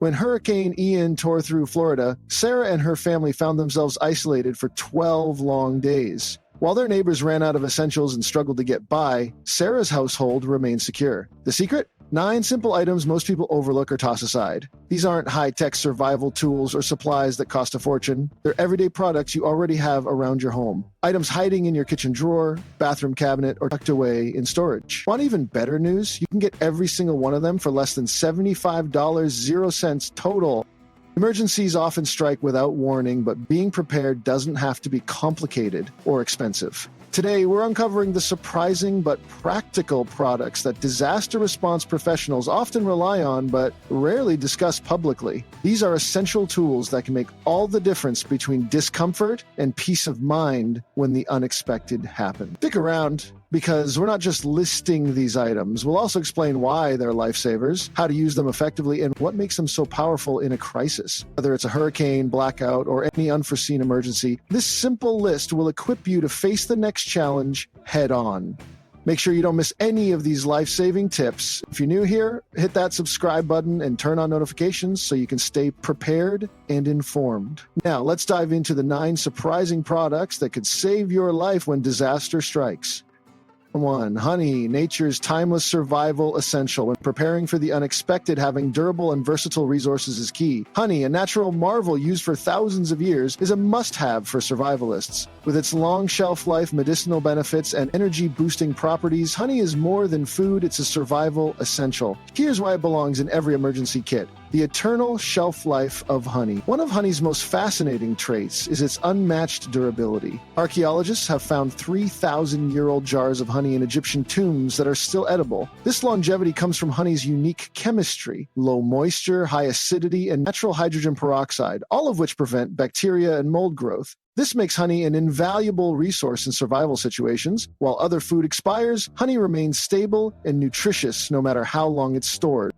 When Hurricane Ian tore through Florida, Sarah and her family found themselves isolated for 12 long days. While their neighbors ran out of essentials and struggled to get by, Sarah's household remained secure. The secret? 9 simple items most people overlook or toss aside. These aren't high-tech survival tools or supplies that cost a fortune. They're everyday products you already have around your home. Items hiding in your kitchen drawer, bathroom cabinet, or tucked away in storage. Want even better news? You can get every single one of them for less than $75.00 total. Emergencies often strike without warning, but being prepared doesn't have to be complicated or expensive. Today, we're uncovering the surprising but practical products that disaster response professionals often rely on but rarely discuss publicly. These are essential tools that can make all the difference between discomfort and peace of mind when the unexpected happens. Stick around, because we're not just listing these items. We'll also explain why they're lifesavers, how to use them effectively, and what makes them so powerful in a crisis. Whether it's a hurricane, blackout, or any unforeseen emergency, this simple list will equip you to face the next challenge head on. Make sure you don't miss any of these life-saving tips. If you're new here, hit that subscribe button and turn on notifications so you can stay prepared and informed. Now, let's dive into the 9 surprising products that could save your life when disaster strikes. 1. Honey, nature's timeless survival essential. When preparing for the unexpected, having durable and versatile resources is key. Honey, a natural marvel used for thousands of years, is a must-have for survivalists. With its long shelf life, medicinal benefits, and energy-boosting properties, honey is more than food, it's a survival essential. Here's why it belongs in every emergency kit. The eternal shelf life of honey. One of honey's most fascinating traits is its unmatched durability. Archaeologists have found 3,000-year-old jars of honey in Egyptian tombs that are still edible. This longevity comes from honey's unique chemistry: low moisture, high acidity, and natural hydrogen peroxide, all of which prevent bacteria and mold growth. This makes honey an invaluable resource in survival situations. While other food expires, honey remains stable and nutritious no matter how long it's stored.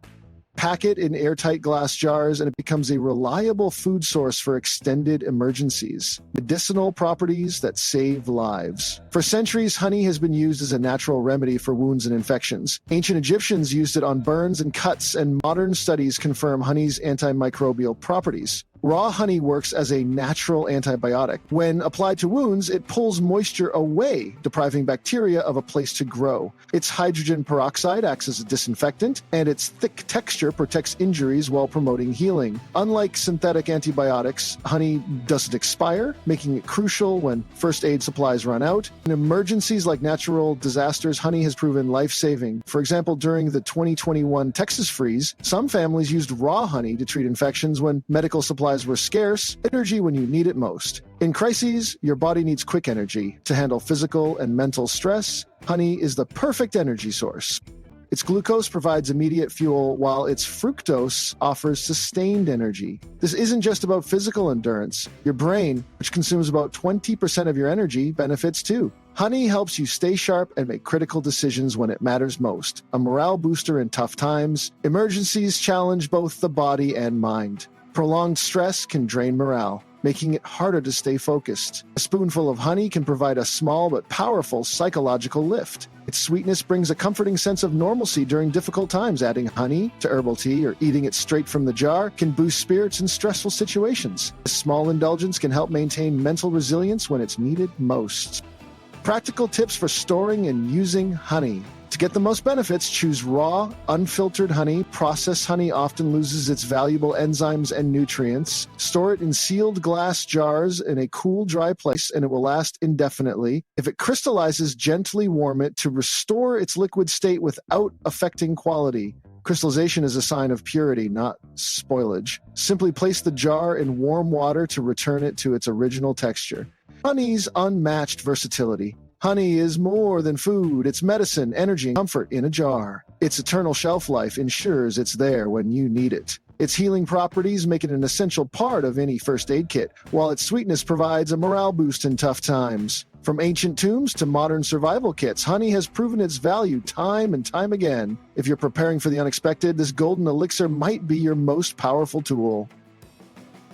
Pack it in airtight glass jars, and it becomes a reliable food source for extended emergencies. Medicinal properties that save lives. For centuries, honey has been used as a natural remedy for wounds and infections. Ancient Egyptians used it on burns and cuts, and modern studies confirm honey's antimicrobial properties. Raw honey works as a natural antibiotic. When applied to wounds, it pulls moisture away, depriving bacteria of a place to grow. Its hydrogen peroxide acts as a disinfectant, and its thick texture protects injuries while promoting healing. Unlike synthetic antibiotics, honey doesn't expire, making it crucial when first aid supplies run out. In emergencies like natural disasters, honey has proven life-saving. For example, during the 2021 Texas freeze, some families used raw honey to treat infections when medical supplies were scarce, energy when you need it most. In crises, your body needs quick energy. To handle physical and mental stress, honey is the perfect energy source. Its glucose provides immediate fuel, while its fructose offers sustained energy. This isn't just about physical endurance. Your brain, which consumes about 20% of your energy, benefits too. Honey helps you stay sharp and make critical decisions when it matters most. A morale booster in tough times. Emergencies challenge both the body and mind. Prolonged stress can drain morale, making it harder to stay focused. A spoonful of honey can provide a small but powerful psychological lift. Its sweetness brings a comforting sense of normalcy during difficult times. Adding honey to herbal tea or eating it straight from the jar can boost spirits in stressful situations. A small indulgence can help maintain mental resilience when it's needed most. Practical tips for storing and using honey. To get the most benefits, choose raw, unfiltered honey. Processed honey often loses its valuable enzymes and nutrients. Store it in sealed glass jars in a cool, dry place, and it will last indefinitely. If it crystallizes, gently warm it to restore its liquid state without affecting quality. Crystallization is a sign of purity, not spoilage. Simply place the jar in warm water to return it to its original texture. Honey's unmatched versatility. Honey is more than food. It's medicine, energy, and comfort in a jar. Its eternal shelf life ensures it's there when you need it. Its healing properties make it an essential part of any first aid kit, while its sweetness provides a morale boost in tough times. From ancient tombs to modern survival kits, honey has proven its value time and time again. If you're preparing for the unexpected, this golden elixir might be your most powerful tool.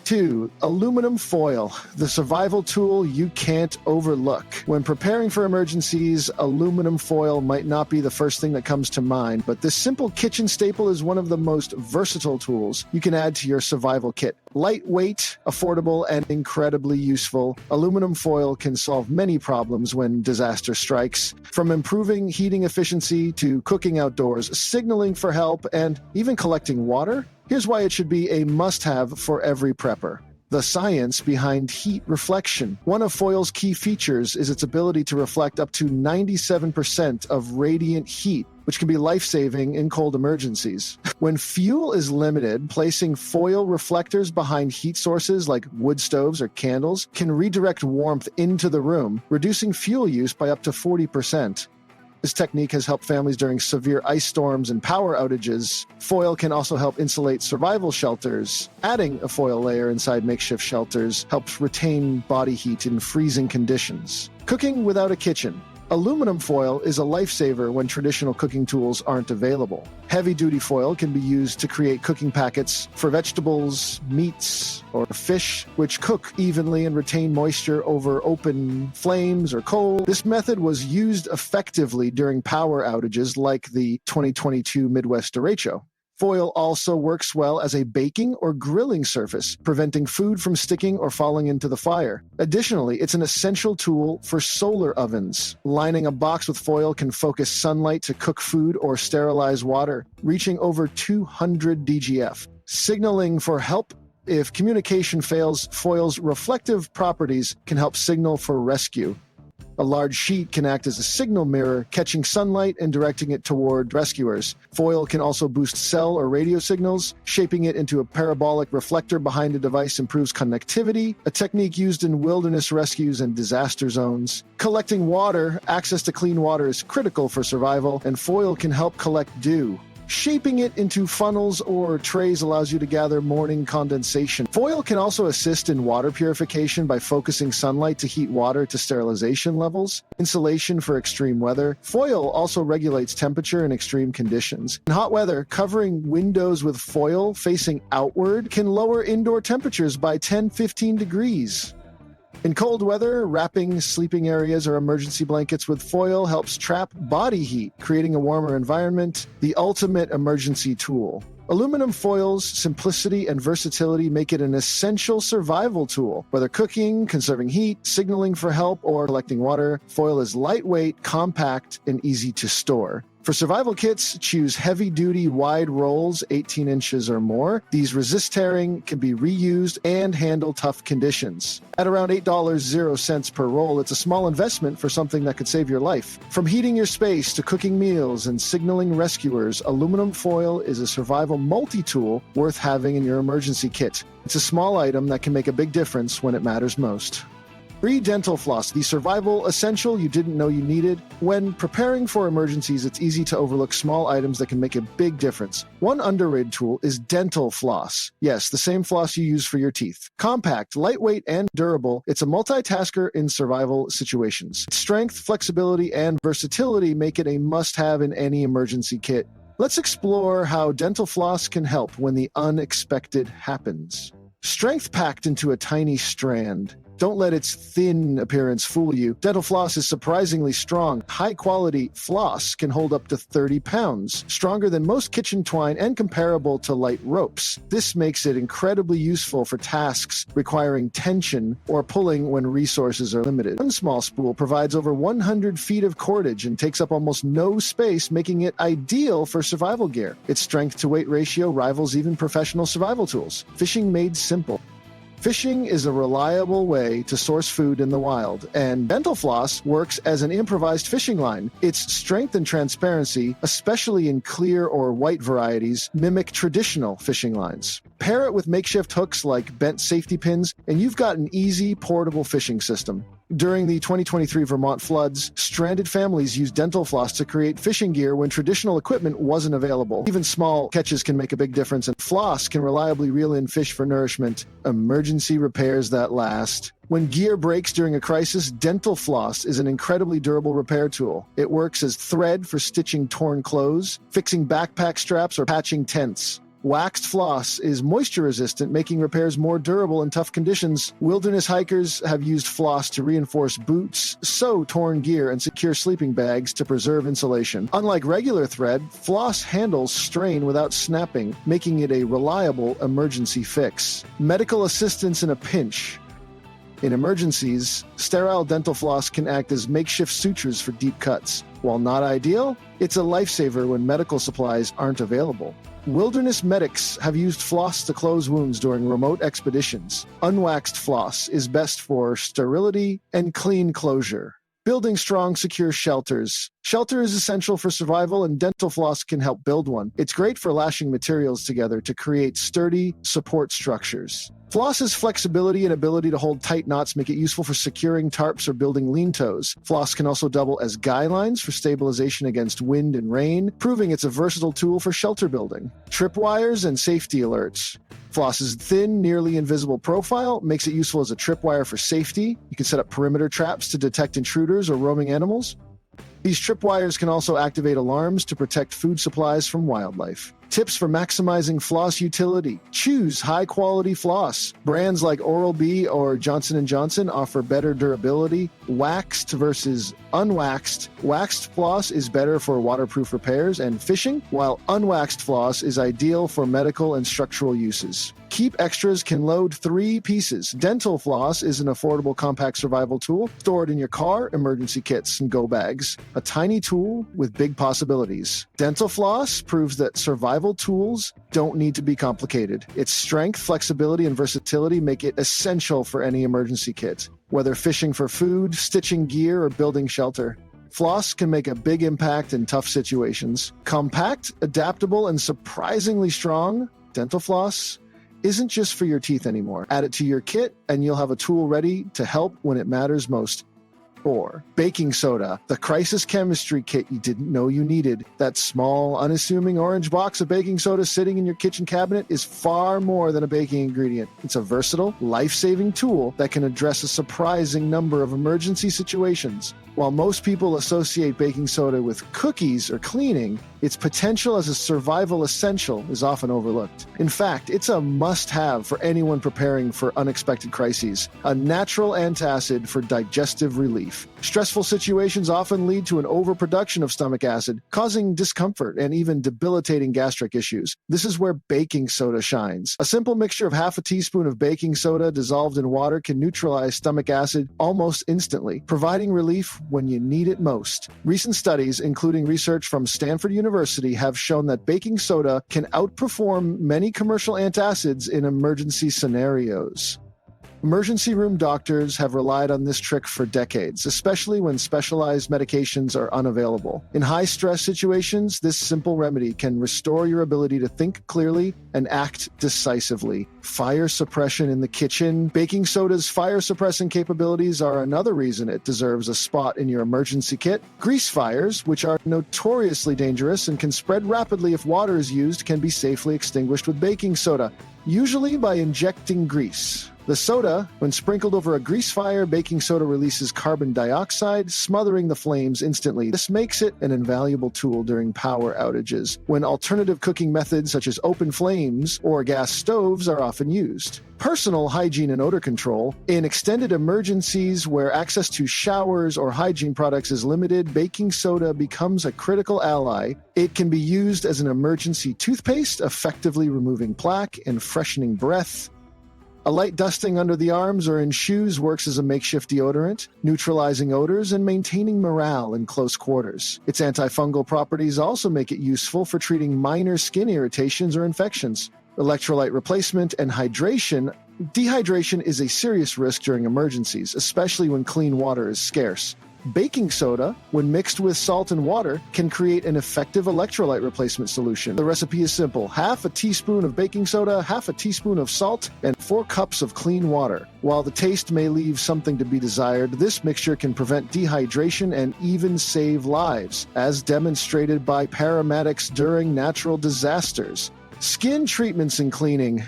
2. Aluminum foil, the survival tool you can't overlook. When preparing for emergencies, aluminum foil might not be the first thing that comes to mind, but this simple kitchen staple is one of the most versatile tools you can add to your survival kit. Lightweight, affordable, and incredibly useful, aluminum foil can solve many problems when disaster strikes, from improving heating efficiency to cooking outdoors, signaling for help, and even collecting water. Here's why it should be a must-have for every prepper. The science behind heat reflection. One of foil's key features is its ability to reflect up to 97% of radiant heat, which can be life-saving in cold emergencies. When fuel is limited, placing foil reflectors behind heat sources like wood stoves or candles can redirect warmth into the room, reducing fuel use by up to 40%. This technique has helped families during severe ice storms and power outages. Foil can also help insulate survival shelters. Adding a foil layer inside makeshift shelters helps retain body heat in freezing conditions. Cooking without a kitchen. Aluminum foil is a lifesaver when traditional cooking tools aren't available. Heavy-duty foil can be used to create cooking packets for vegetables, meats, or fish, which cook evenly and retain moisture over open flames or coal. This method was used effectively during power outages like the 2022 Midwest derecho. Foil also works well as a baking or grilling surface, preventing food from sticking or falling into the fire. Additionally, it's an essential tool for solar ovens. Lining a box with foil can focus sunlight to cook food or sterilize water, reaching over 200 DGF. Signaling for help. If communication fails, foil's reflective properties can help signal for rescue. A large sheet can act as a signal mirror, catching sunlight and directing it toward rescuers. Foil can also boost cell or radio signals. Shaping it into a parabolic reflector behind a device improves connectivity, a technique used in wilderness rescues and disaster zones. Collecting water. Access to clean water is critical for survival, and foil can help collect dew. Shaping it into funnels or trays allows you to gather morning condensation. Foil can also assist in water purification by focusing sunlight to heat water to sterilization levels. Insulation for extreme weather. Foil also regulates temperature in extreme conditions. In hot weather, covering windows with foil facing outward can lower indoor temperatures by 10-15 degrees. In cold weather, wrapping sleeping areas or emergency blankets with foil helps trap body heat, creating a warmer environment. The ultimate emergency tool. Aluminum foil's simplicity and versatility make it an essential survival tool. Whether cooking, conserving heat, signaling for help, or collecting water, foil is lightweight, compact, and easy to store. For survival kits, choose heavy-duty wide rolls, 18 inches or more. These resist tearing, can be reused, and handle tough conditions. At around $8.00 per roll, it's a small investment for something that could save your life. From heating your space to cooking meals and signaling rescuers, aluminum foil is a survival multi-tool worth having in your emergency kit. It's a small item that can make a big difference when it matters most. Free dental floss, the survival essential you didn't know you needed. When preparing for emergencies, it's easy to overlook small items that can make a big difference. One underrated tool is dental floss. Yes, the same floss you use for your teeth. Compact, lightweight, and durable, it's a multitasker in survival situations. Its strength, flexibility, and versatility make it a must-have in any emergency kit. Let's explore how dental floss can help when the unexpected happens. Strength packed into a tiny strand. Don't let its thin appearance fool you. Dental floss is surprisingly strong. High-quality floss can hold up to 30 pounds, stronger than most kitchen twine and comparable to light ropes. This makes it incredibly useful for tasks requiring tension or pulling when resources are limited. One small spool provides over 100 feet of cordage and takes up almost no space, making it ideal for survival gear. Its strength-to-weight ratio rivals even professional survival tools. Fishing made simple. Fishing is a reliable way to source food in the wild, and dental floss works as an improvised fishing line. Its strength and transparency, especially in clear or white varieties, mimic traditional fishing lines. Pair it with makeshift hooks like bent safety pins, and you've got an easy, portable fishing system. During the 2023 Vermont floods, stranded families used dental floss to create fishing gear when traditional equipment wasn't available. Even small catches can make a big difference, and floss can reliably reel in fish for nourishment. Emergency repairs that last. When gear breaks during a crisis, dental floss is an incredibly durable repair tool. It works as thread for stitching torn clothes, fixing backpack straps, or patching tents. Waxed floss is moisture-resistant, making repairs more durable in tough conditions. Wilderness hikers have used floss to reinforce boots, sew torn gear, and secure sleeping bags to preserve insulation. Unlike regular thread, floss handles strain without snapping, making it a reliable emergency fix. Medical assistance in a pinch. In emergencies, sterile dental floss can act as makeshift sutures for deep cuts. While not ideal, it's a lifesaver when medical supplies aren't available. Wilderness medics have used floss to close wounds during remote expeditions. Unwaxed floss is best for sterility and clean closure. Building strong, secure shelters. Shelter is essential for survival, and dental floss can help build one. It's great for lashing materials together to create sturdy support structures. Floss's flexibility and ability to hold tight knots make it useful for securing tarps or building lean-tos. Floss can also double as guy lines for stabilization against wind and rain, proving it's a versatile tool for shelter building. Tripwires and safety alerts. Floss's thin, nearly invisible profile makes it useful as a tripwire for safety. You can set up perimeter traps to detect intruders or roaming animals. These tripwires can also activate alarms to protect food supplies from wildlife. Tips for maximizing floss utility. Choose high-quality floss. Brands like Oral-B or Johnson & Johnson offer better durability. Waxed versus unwaxed. Waxed floss is better for waterproof repairs and fishing, while unwaxed floss is ideal for medical and structural uses. Keep Extras can load 3 pieces. Dental floss is an affordable compact survival tool stored in your car, emergency kits, and go bags. A tiny tool with big possibilities. Dental floss proves that survival tools don't need to be complicated. Its strength, flexibility, and versatility make it essential for any emergency kit. Whether fishing for food, stitching gear, or building shelter, floss can make a big impact in tough situations. Compact, adaptable, and surprisingly strong, dental floss isn't just for your teeth anymore. Add it to your kit, and you'll have a tool ready to help when it matters most. 4. Baking soda, the crisis chemistry kit you didn't know you needed. That small, unassuming orange box of baking soda sitting in your kitchen cabinet is far more than a baking ingredient. It's a versatile, life-saving tool that can address a surprising number of emergency situations. While most people associate baking soda with cookies or cleaning, its potential as a survival essential is often overlooked. In fact, it's a must-have for anyone preparing for unexpected crises. A natural antacid for digestive relief. Stressful situations often lead to an overproduction of stomach acid, causing discomfort and even debilitating gastric issues. This is where baking soda shines. A simple mixture of half a teaspoon of baking soda dissolved in water can neutralize stomach acid almost instantly, providing relief when you need it most. Recent studies, including research from Stanford University, have shown that baking soda can outperform many commercial antacids in emergency scenarios. Emergency room doctors have relied on this trick for decades, especially when specialized medications are unavailable. In high-stress situations, this simple remedy can restore your ability to think clearly and act decisively. Fire suppression in the kitchen. Baking soda's fire-suppressing capabilities are another reason it deserves a spot in your emergency kit. Grease fires, which are notoriously dangerous and can spread rapidly if water is used, can be safely extinguished with baking soda, usually by injecting grease. The soda, when sprinkled over a grease fire, baking soda releases carbon dioxide, smothering the flames instantly. This makes it an invaluable tool during power outages, when alternative cooking methods such as open flames or gas stoves are often used. Personal hygiene and odor control. In extended emergencies where access to showers or hygiene products is limited, baking soda becomes a critical ally. It can be used as an emergency toothpaste, effectively removing plaque and freshening breath. A light dusting under the arms or in shoes works as a makeshift deodorant, neutralizing odors and maintaining morale in close quarters. Its antifungal properties also make it useful for treating minor skin irritations or infections. Electrolyte replacement and hydration. Dehydration is a serious risk during emergencies, especially when clean water is scarce. Baking soda, when mixed with salt and water, can create an effective electrolyte replacement solution. The recipe is simple. Half a teaspoon of baking soda, half a teaspoon of salt, and 4 cups of clean water. While the taste may leave something to be desired, this mixture can prevent dehydration and even save lives, as demonstrated by paramedics during natural disasters. Skin treatments and cleaning.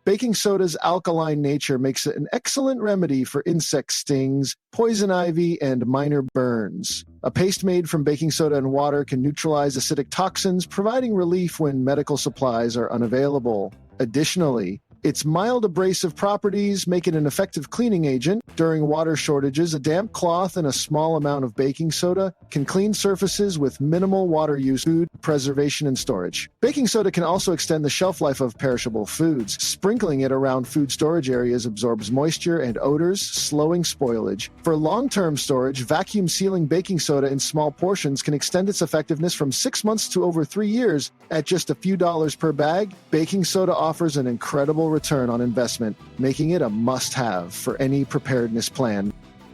Baking soda's alkaline nature makes it an excellent remedy for insect stings, poison ivy, and minor burns. A paste made from baking soda and water can neutralize acidic toxins, providing relief when medical supplies are unavailable. Additionally, its mild abrasive properties make it an effective cleaning agent. During water shortages, a damp cloth and a small amount of baking soda can clean surfaces with minimal water use, food preservation, and storage. Baking soda can also extend the shelf life of perishable foods. Sprinkling it around food storage areas absorbs moisture and odors, slowing spoilage. For long-term storage, vacuum sealing baking soda in small portions can extend its effectiveness from 6 months to over 3 years. At just a few dollars per bag, baking soda offers an incredible return on investment, making it a must-have for any preparedness plan.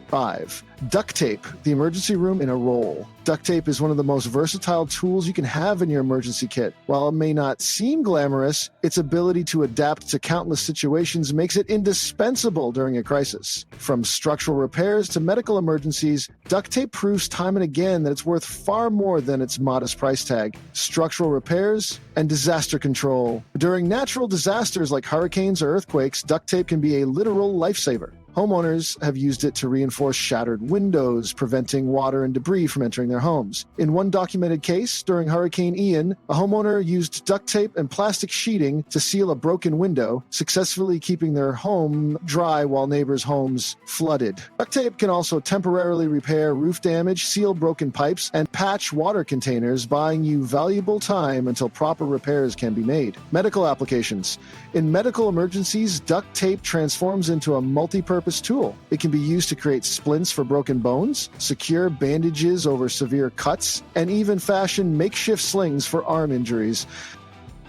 5. Duct tape, the emergency room in a roll. Duct tape is one of the most versatile tools you can have in your emergency kit. While it may not seem glamorous, its ability to adapt to countless situations makes it indispensable during a crisis. From structural repairs to medical emergencies, duct tape proves time and again that it's worth far more than its modest price tag. Structural repairs and disaster control. During natural disasters like hurricanes or earthquakes, duct tape can be a literal lifesaver. Homeowners have used it to reinforce shattered windows, preventing water and debris from entering their homes. In one documented case, during Hurricane Ian, a homeowner used duct tape and plastic sheeting to seal a broken window, successfully keeping their home dry while neighbors' homes flooded. Duct tape can also temporarily repair roof damage, seal broken pipes, and patch water containers, buying you valuable time until proper repairs can be made. Medical applications. In medical emergencies, duct tape transforms into a multi-purpose tool. It can be used to create splints for broken bones, secure bandages over severe cuts, and even fashion makeshift slings for arm injuries.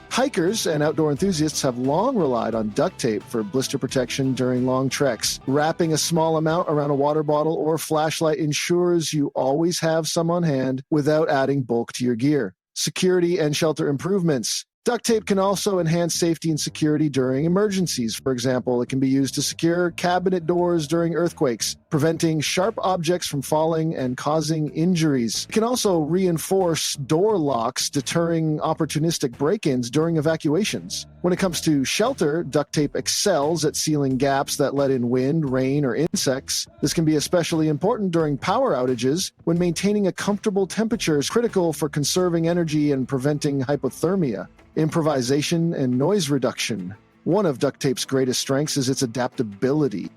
Hikers and outdoor enthusiasts have long relied on duct tape for blister protection during long treks. Wrapping a small amount around a water bottle or flashlight ensures you always have some on hand without adding bulk to your gear. Security and shelter improvements. Duct tape can also enhance safety and security during emergencies. For example, it can be used to secure cabinet doors during earthquakes, preventing sharp objects from falling and causing injuries. It can also reinforce door locks, deterring opportunistic break-ins during evacuations. When it comes to shelter, duct tape excels at sealing gaps that let in wind, rain, or insects. This can be especially important during power outages, when maintaining a comfortable temperature is critical for conserving energy and preventing hypothermia. Improvisation and noise reduction. One of duct tape's greatest strengths is its adaptability.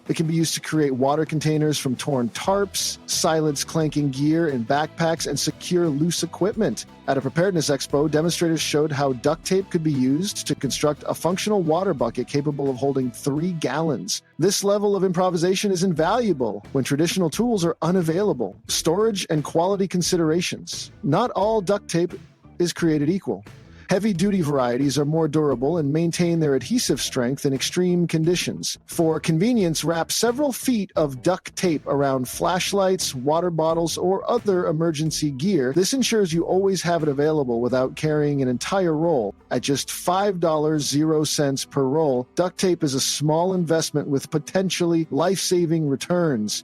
It can be used to create water containers from torn tarps, silence clanking gear in backpacks, and secure loose equipment. At a preparedness expo, demonstrators showed how duct tape could be used to construct a functional water bucket capable of holding 3 gallons. This level of improvisation is invaluable when traditional tools are unavailable. Storage and quality considerations. Not all duct tape is created equal. Heavy-duty varieties are more durable and maintain their adhesive strength in extreme conditions. For convenience, wrap several feet of duct tape around flashlights, water bottles, or other emergency gear. This ensures you always have it available without carrying an entire roll. At just $5.00 per roll, duct tape is a small investment with potentially life-saving returns.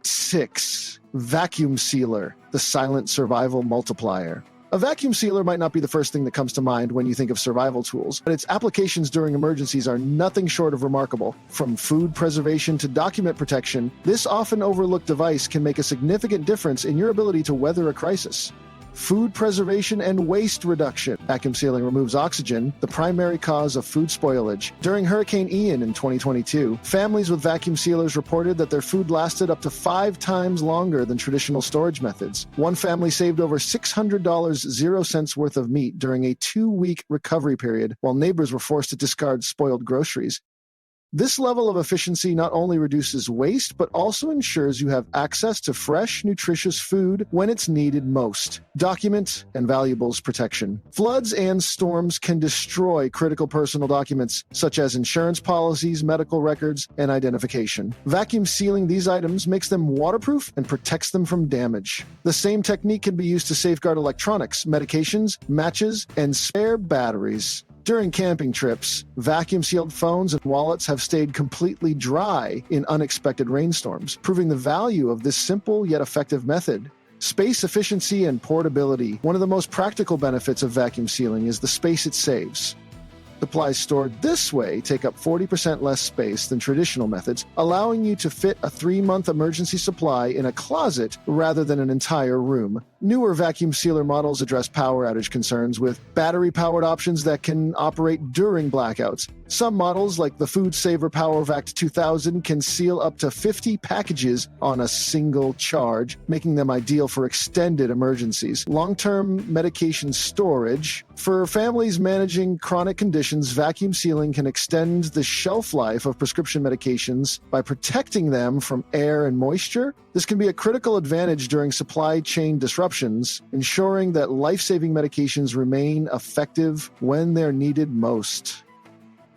6. Vacuum sealer, the silent survival multiplier. A vacuum sealer might not be the first thing that comes to mind when you think of survival tools, but its applications during emergencies are nothing short of remarkable. From food preservation to document protection, this often overlooked device can make a significant difference in your ability to weather a crisis. Food preservation and waste reduction. Vacuum sealing removes oxygen, the primary cause of food spoilage. During Hurricane Ian in 2022, families with vacuum sealers reported that their food lasted up to 5 times longer than traditional storage methods. One family saved over $600.00 worth of meat during a 2-week recovery period, while neighbors were forced to discard spoiled groceries. This level of efficiency not only reduces waste, but also ensures you have access to fresh, nutritious food when it's needed most. Document and valuables protection. Floods and storms can destroy critical personal documents, such as insurance policies, medical records, and identification. Vacuum sealing these items makes them waterproof and protects them from damage. The same technique can be used to safeguard electronics, medications, matches, and spare batteries. During camping trips, vacuum-sealed phones and wallets have stayed completely dry in unexpected rainstorms, proving the value of this simple yet effective method. Space efficiency and portability. One of the most practical benefits of vacuum sealing is the space it saves. The Supplies stored this way take up 40% less space than traditional methods, allowing you to fit a 3-month emergency supply in a closet rather than an entire room. Newer vacuum sealer models address power outage concerns with battery-powered options that can operate during blackouts. Some models, like the Food Saver PowerVac 2000, can seal up to 50 packages on a single charge, making them ideal for extended emergencies. Long-term medication storage. For families managing chronic conditions, vacuum sealing can extend the shelf life of prescription medications by protecting them from air and moisture. This can be a critical advantage during supply chain disruptions, ensuring that life-saving medications remain effective when they're needed most.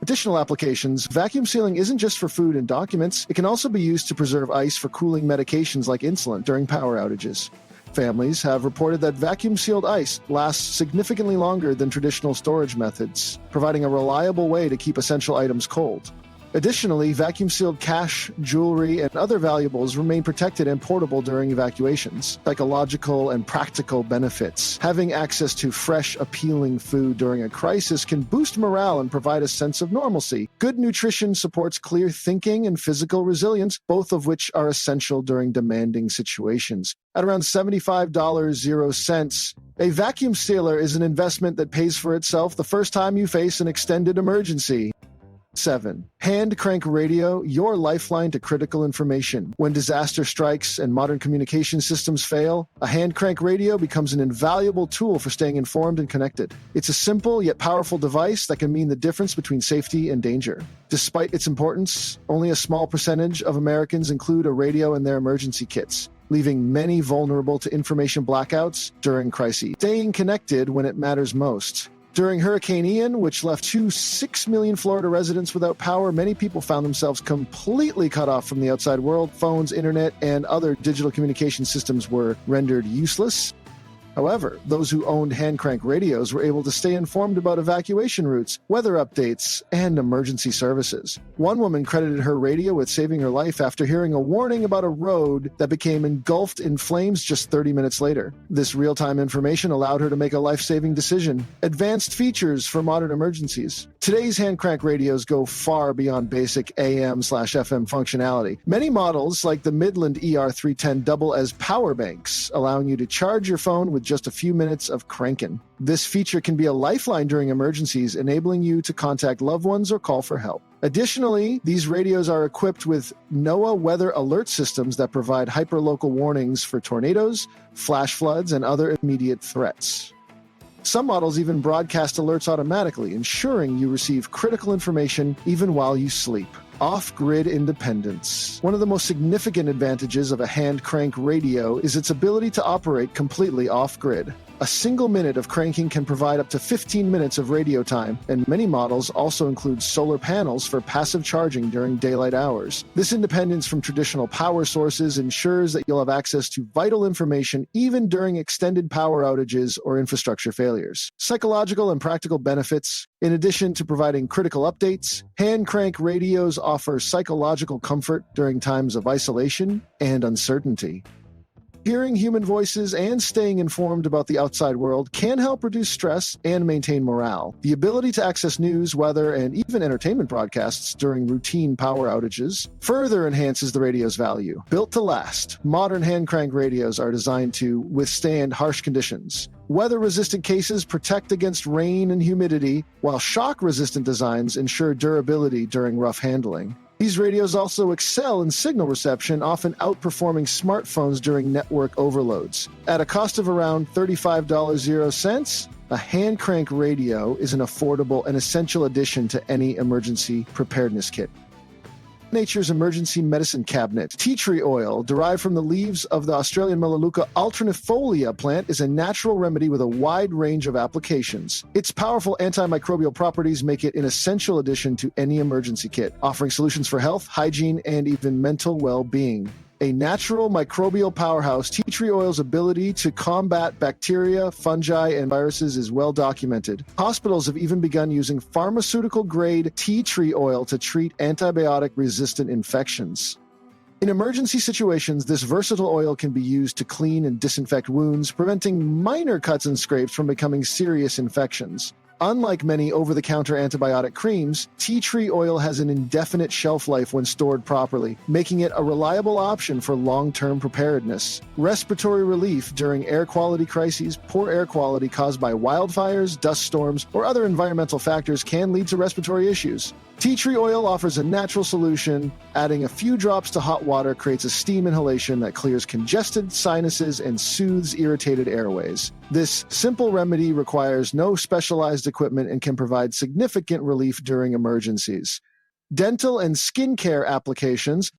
Additional applications. Vacuum sealing isn't just for food and documents. It can also be used to preserve ice for cooling medications like insulin during power outages. Families have reported that vacuum-sealed ice lasts significantly longer than traditional storage methods, providing a reliable way to keep essential items cold. Additionally, vacuum-sealed cash, jewelry, and other valuables remain protected and portable during evacuations. Psychological and practical benefits. Having access to fresh, appealing food during a crisis can boost morale and provide a sense of normalcy. Good nutrition supports clear thinking and physical resilience, both of which are essential during demanding situations. At around $75.00, a vacuum sealer is an investment that pays for itself the first time you face an extended emergency. 7. Hand crank radio, your lifeline to critical information. When disaster strikes and modern communication systems fail, a hand crank radio becomes an invaluable tool for staying informed and connected. It's a simple yet powerful device that can mean the difference between safety and danger. Despite its importance, only a small percentage of Americans include a radio in their emergency kits, leaving many vulnerable to information blackouts during crises. Staying connected when it matters most. During Hurricane Ian, which left 6 million Florida residents without power, many people found themselves completely cut off from the outside world. Phones, internet, and other digital communication systems were rendered useless. However, those who owned hand crank radios were able to stay informed about evacuation routes, weather updates, and emergency services. One woman credited her radio with saving her life after hearing a warning about a road that became engulfed in flames just 30 minutes later. This real-time information allowed her to make a life-saving decision. Advanced features for modern emergencies. Today's hand crank radios go far beyond basic AM/FM functionality. Many models, like the Midland ER310, double as power banks, allowing you to charge your phone with just a few minutes of cranking. This feature can be a lifeline during emergencies, enabling you to contact loved ones or call for help. Additionally, these radios are equipped with NOAA weather alert systems that provide hyperlocal warnings for tornadoes, flash floods, and other immediate threats. Some models even broadcast alerts automatically, ensuring you receive critical information even while you sleep. Off-grid independence. One of the most significant advantages of a hand crank radio is its ability to operate completely off-grid. A single minute of cranking can provide up to 15 minutes of radio time, and many models also include solar panels for passive charging during daylight hours. This independence from traditional power sources ensures that you'll have access to vital information even during extended power outages or infrastructure failures. Psychological and practical benefits. In addition to providing critical updates, hand crank radios offer psychological comfort during times of isolation and uncertainty. Hearing human voices and staying informed about the outside world can help reduce stress and maintain morale. The ability to access news, weather, and even entertainment broadcasts during routine power outages further enhances the radio's value. Built to last, modern hand crank radios are designed to withstand harsh conditions. Weather-resistant cases protect against rain and humidity, while shock-resistant designs ensure durability during rough handling. These radios also excel in signal reception, often outperforming smartphones during network overloads. At a cost of around $35.00, a hand crank radio is an affordable and essential addition to any emergency preparedness kit. Nature's emergency medicine cabinet. Tea tree oil, derived from the leaves of the Australian Melaleuca alternifolia plant, is a natural remedy with a wide range of applications. Its powerful antimicrobial properties make it an essential addition to any emergency kit, offering solutions for health, hygiene, and even mental well-being. A natural microbial powerhouse, tea tree oil's ability to combat bacteria, fungi, and viruses is well documented. Hospitals have even begun using pharmaceutical-grade tea tree oil to treat antibiotic-resistant infections. In emergency situations, this versatile oil can be used to clean and disinfect wounds, preventing minor cuts and scrapes from becoming serious infections. Unlike many over-the-counter antibiotic creams, tea tree oil has an indefinite shelf life when stored properly, making it a reliable option for long-term preparedness. Respiratory relief during air quality crises. Poor air quality caused by wildfires, dust storms, or other environmental factors can lead to respiratory issues. Tea tree oil offers a natural solution. Adding a few drops to hot water creates a steam inhalation that clears congested sinuses and soothes irritated airways. This simple remedy requires no specialized equipment and can provide significant relief during emergencies. Dental and skincare applications.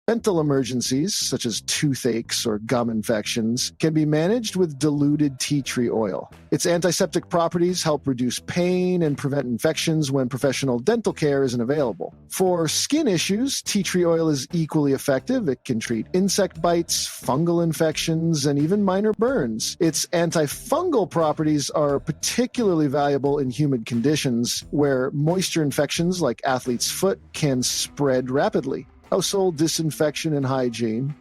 Dental emergencies, such as toothaches or gum infections, can be managed with diluted tea tree oil. Its antiseptic properties help reduce pain and prevent infections when professional dental care isn't available. For skin issues, tea tree oil is equally effective. It can treat insect bites, fungal infections, and even minor burns. Its antifungal properties are particularly valuable in humid conditions where moisture infections like athlete's foot can spread rapidly. Household disinfection and hygiene.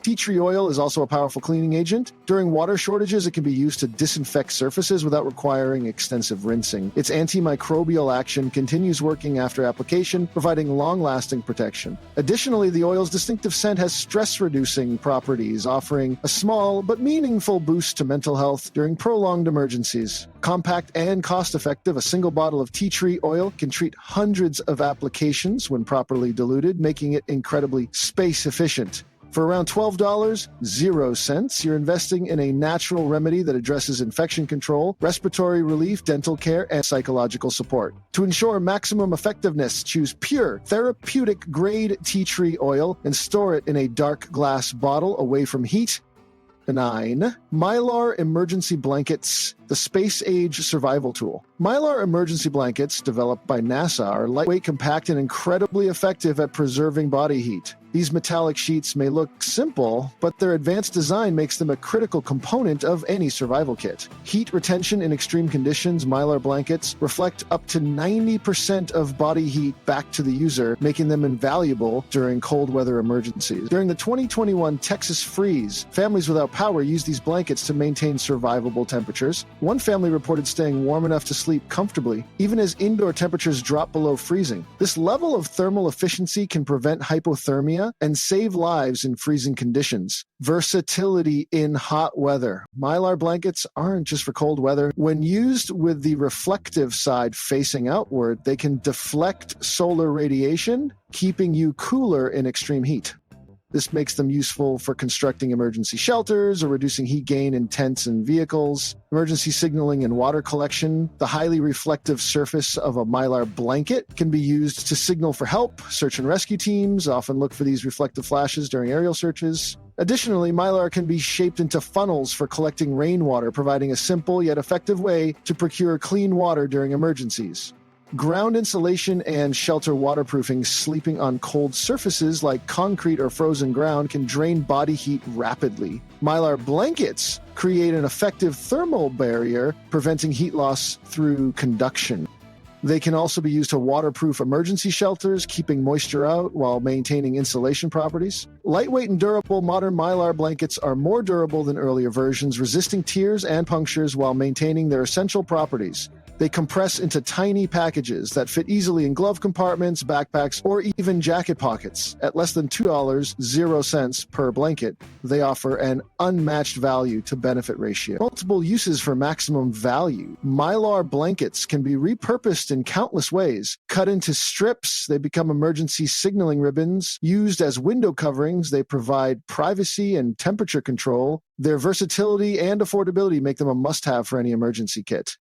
Tea tree oil is also a powerful cleaning agent. During water shortages, it can be used to disinfect surfaces without requiring extensive rinsing. Its antimicrobial action continues working after application, providing long-lasting protection. Additionally, the oil's distinctive scent has stress-reducing properties, offering a small but meaningful boost to mental health during prolonged emergencies. Compact and cost-effective, a single bottle of tea tree oil can treat hundreds of applications when properly diluted, making it incredibly space-efficient. For around $12.00, you're investing in a natural remedy that addresses infection control, respiratory relief, dental care, and psychological support. To ensure maximum effectiveness, choose pure, therapeutic-grade tea tree oil and store it in a dark glass bottle away from heat. 9. Mylar Emergency Blankets, the space-age survival tool. Mylar emergency blankets, developed by NASA, are lightweight, compact, and incredibly effective at preserving body heat. These metallic sheets may look simple, but their advanced design makes them a critical component of any survival kit. Heat retention in extreme conditions. Mylar blankets reflect up to 90% of body heat back to the user, making them invaluable during cold weather emergencies. During the 2021 Texas freeze, families without power used these blankets to maintain survivable temperatures. One family reported staying warm enough to sleep comfortably, even as indoor temperatures dropped below freezing. This level of thermal efficiency can prevent hypothermia and save lives in freezing conditions. Versatility in hot weather. Mylar blankets aren't just for cold weather. When used with the reflective side facing outward, they can deflect solar radiation, keeping you cooler in extreme heat. This makes them useful for constructing emergency shelters or reducing heat gain in tents and vehicles. Emergency signaling and water collection. The highly reflective surface of a Mylar blanket can be used to signal for help. Search and rescue teams often look for these reflective flashes during aerial searches. Additionally, Mylar can be shaped into funnels for collecting rainwater, providing a simple yet effective way to procure clean water during emergencies. Ground insulation and shelter waterproofing. Sleeping on cold surfaces like concrete or frozen ground can drain body heat rapidly. Mylar blankets create an effective thermal barrier, preventing heat loss through conduction. They can also be used to waterproof emergency shelters, keeping moisture out while maintaining insulation properties. Lightweight and durable, modern Mylar blankets are more durable than earlier versions, resisting tears and punctures while maintaining their essential properties. They compress into tiny packages that fit easily in glove compartments, backpacks, or even jacket pockets. At less than $2.00 per blanket, they offer an unmatched value to benefit ratio. Multiple uses for maximum value. Mylar blankets can be repurposed in countless ways. Cut into strips, they become emergency signaling ribbons. Used as window coverings, they provide privacy and temperature control. Their versatility and affordability make them a must-have for any emergency kit.